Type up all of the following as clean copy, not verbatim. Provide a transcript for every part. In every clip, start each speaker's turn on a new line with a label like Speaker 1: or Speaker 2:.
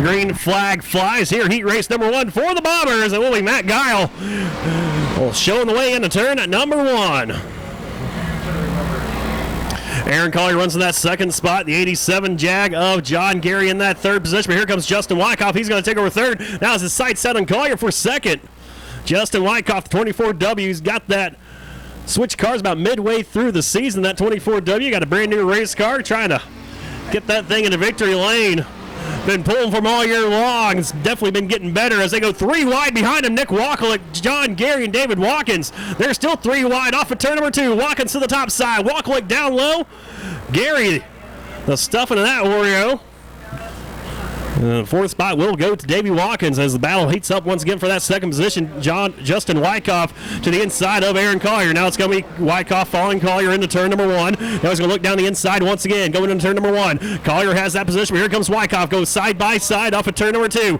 Speaker 1: Green flag flies here. Heat race number 1 for the Bombers. It will be Matt Guile showing the way into turn at number 1. Aaron Collier runs in that second spot. The 87 Jag of John Gary in that third position. But here comes Justin Wyckoff. He's going to take over third. Now has his sights set on Collier for second. Justin Wyckoff, the 24W. He's got that switch cars about midway through the season. That 24W got a brand new race car, trying to get that thing into victory lane. Been pulling from all year long. It's definitely been getting better as they go 3 wide behind him. Nick Wackelick, John Gary, and David Watkins. They're still 3 wide off of turn number 2. Watkins to the top side. Wackelick down low. Gary, the stuffing of that Oreo. The fourth spot will go to Davey Watkins as the battle heats up once again for that second position. Justin Wyckoff to the inside of Aaron Collier. Now it's going to be Wyckoff following Collier into turn number 1. Now he's going to look down the inside once again, going into turn number 1. Collier has that position, but here comes Wyckoff. Goes side by side off of turn number 2.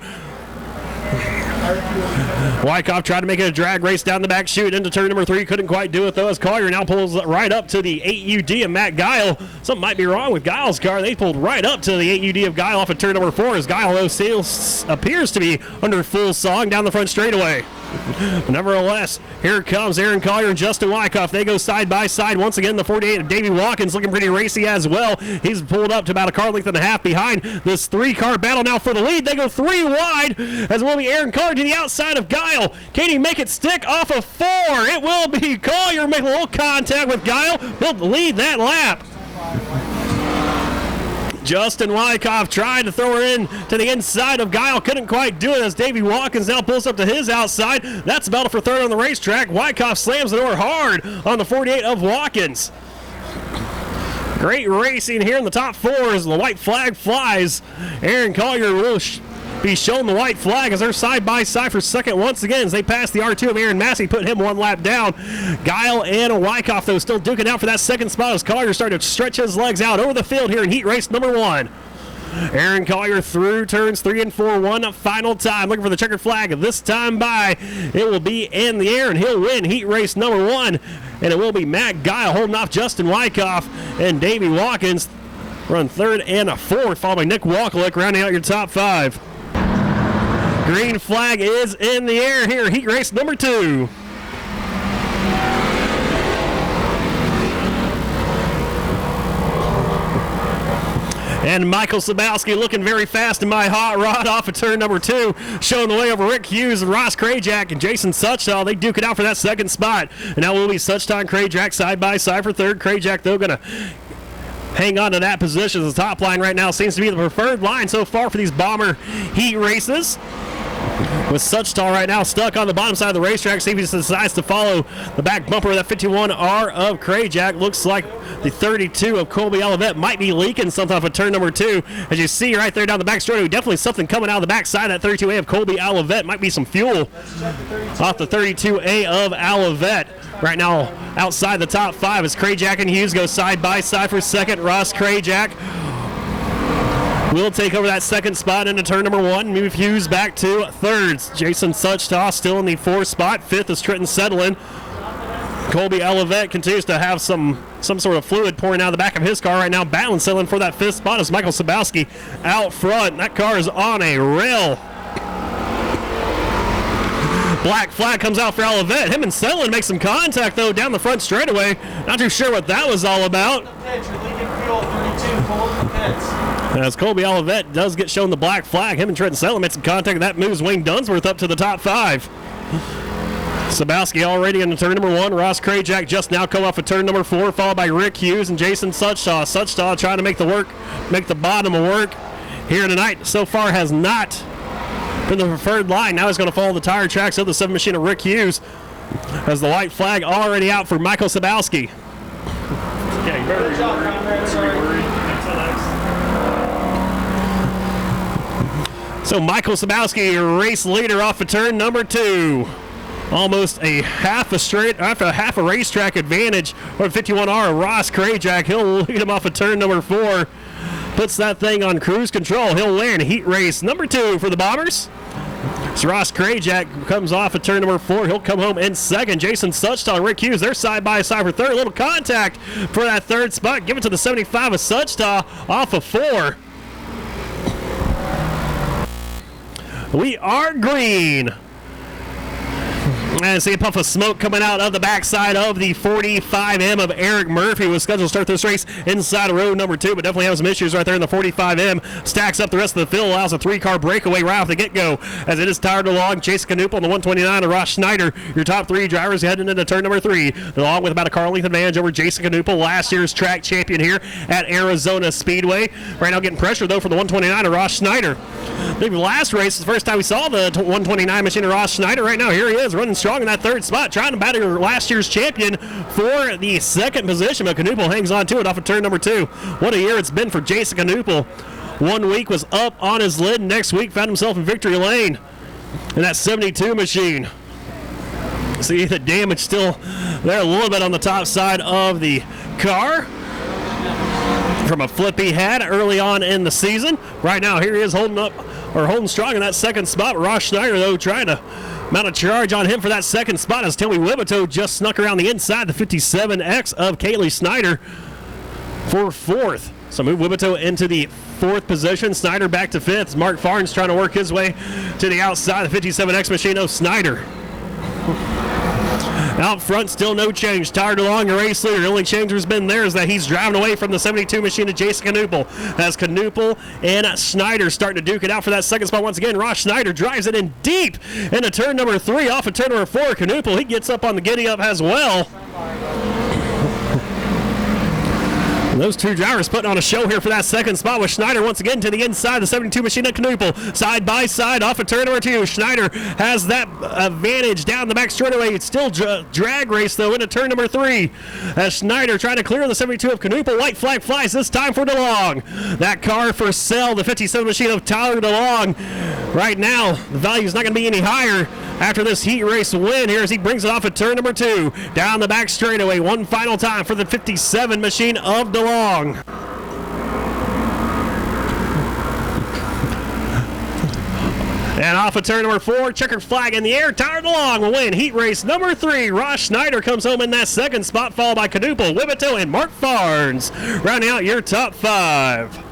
Speaker 1: Wyckoff tried to make it a drag race down the back chute into turn number 3. Couldn't quite do it, though, as Collier now pulls right up to the 8UD of Matt Guile. Something might be wrong with Guile's car. They pulled right up to the 8UD of Guile off of turn number 4, as Guile, though, still appears to be under full song down the front straightaway. But nevertheless, here comes Aaron Collier and Justin Wyckoff. They go side by side once again. The 48 of Davey Watkins looking pretty racy as well. He's pulled up to about a car length and a half behind this 3-car battle now for the lead. They go 3 wide as it will be Aaron Collier to the outside of Guile. Can he make it stick off of 4? It will be Collier making a little contact with Guile. He'll lead that lap. Justin Wyckoff tried to throw her in to the inside of Guile. Couldn't quite do it as Davey Watkins now pulls up to his outside. That's battle for third on the racetrack. Wyckoff slams the door hard on the 48 of Watkins. Great racing here in the top 4 as the white flag flies. Aaron Collier will be shown the white flag as they're side by side for second once again as they pass the R2 of Aaron Massey, put him 1 lap down. Guile and Wyckoff, though, still duking out for that second spot as Collier started to stretch his legs out over the field here in heat race number 1. Aaron Collier through turns 3 and 4, one final time, looking for the checkered flag. This time by, it will be in the air, and he'll win heat race number 1. And it will be Matt Guile holding off Justin Wyckoff, and Davey Watkins run 3rd and 4th, followed by Nick Wackelick rounding out your top 5. Green flag is in the air here, heat race number 2. And Michael Sabowski looking very fast in my hot rod off of turn number 2, showing the way over Rick Hughes and Ross Krajak and Jason Suchdahl. They duke it out for that second spot. And now will be Suchdahl and Krajak side by side for 3rd. Krajak, though, going to hang on to that position as the top line right now seems to be the preferred line so far for these Bomber heat races. With Suchdahl right now stuck on the bottom side of the racetrack. See if he decides to follow the back bumper of that 51R of Krajak. Looks like the 32 of Colby Olivet might be leaking something off of turn number 2. As you see right there down the back straightaway, definitely something coming out of the back side of that 32A of Colby Olivet. Might be some fuel off the 32A of Olivet. Right now outside the top 5 as Krajak and Hughes go side by side for second. Ross Krajak will take over that second spot into turn number 1. Move Hughes back to 3rd. Jason Suchdahl still in the 4th spot. 5th is Trenton Sedlin. Colby Olivet continues to have some sort of fluid pouring out of the back of his car right now. Battling Sedlin for that 5th spot is Michael Sabowski out front. That car is on a rail. Black flag comes out for Olivet. Him and Sedlin make some contact, though, down the front straightaway. Not too sure what that was all about. As Colby Olivet does get shown the black flag, him and Trenton Sedlin made some contact, and that moves Wayne Dunsworth up to the top 5. Sabowski already into turn number 1. Ross Krajak just now come off of turn number 4, followed by Rick Hughes and Jason Suchdahl. Suchdahl trying to make the bottom work here tonight. So far has not been the preferred line. Now he's going to follow the tire tracks of the 7 machine of Rick Hughes as the white flag already out for Michael Sabowski. Yeah, you better be worried. So Michael Sabowski, race leader off of turn number 2. Almost a half a racetrack advantage on 51R. Ross Krajak, he'll lead him off of turn number 4. Puts that thing on cruise control. He'll win heat race number 2 for the Bombers. So Ross Krajak comes off of turn number 4. He'll come home in 2nd. Jason Suchdahl and Rick Hughes, they're side by side for 3rd. A little contact for that 3rd spot. Give it to the 75 of Suchdahl off of 4. We are green. And see a puff of smoke coming out of the backside of the 45M of Eric Murphy. Was scheduled to start this race inside of row number 2, but definitely have some issues right there in the 45M. Stacks up the rest of the field, allows a 3-car breakaway right off the get-go as it is tired along. Jason Canupa on the 129 of Ross Schneider. Your top 3 drivers heading into turn number 3, along with about a car length advantage over Jason Canupa, last year's track champion here at Arizona Speedway. Right now getting pressure, though, for the 129 of Ross Schneider. I think the last race is the first time we saw the 129 machine of Ross Schneider. Right now, here he is running strong in that 3rd spot, trying to battle last year's champion for the 2nd position, but Canupa hangs on to it off of turn number 2. What a year it's been for Jason Canupa. 1 week was up on his lid, next week found himself in victory lane in that 72 machine. See the damage still there a little bit on the top side of the car from a flip he had early on in the season. Right now, here he is holding strong in that 2nd spot. Ross Schneider, though, trying to mount a charge on him for that 2nd spot as Timmy Wibito just snuck around the inside the 57X of Kaylee Snyder for 4th. So move Wibito into the 4th position. Snyder back to 5th. Mark Farnes trying to work his way to the outside. The 57X machine of Snyder. Out front, still no change. Tired along the race leader. The only change there's been there is that he's driving away from the 72 machine of Jason Canupa. As Canupa and Snyder starting to duke it out for that 2nd spot once again. Ross Schneider drives it in deep into turn number 3 off of turn number 4. Canupa, he gets up on the giddy up as well. And those 2 drivers putting on a show here for that 2nd spot with Schneider once again to the inside. The 72 machine of Canupa. Side by side off of turn number 2. Schneider has that advantage down the back straightaway. It's still drag race, though, into turn number 3. As Schneider trying to clear the 72 of Canupa. White flag flies this time for DeLong. That car for sale, the 57 machine of Tyler DeLong. Right now, the value is not going to be any higher after this heat race win here as he brings it off at turn number 2. Down the back straightaway, one final time for the 57 machine of DeLong. And off of turn number 4, checkered flag in the air. Tyler DeLong will win heat race number 3. Ross Schneider comes home in that 2nd spot, followed by Canupa, Wibito, and Mark Farnes. Rounding out your top 5.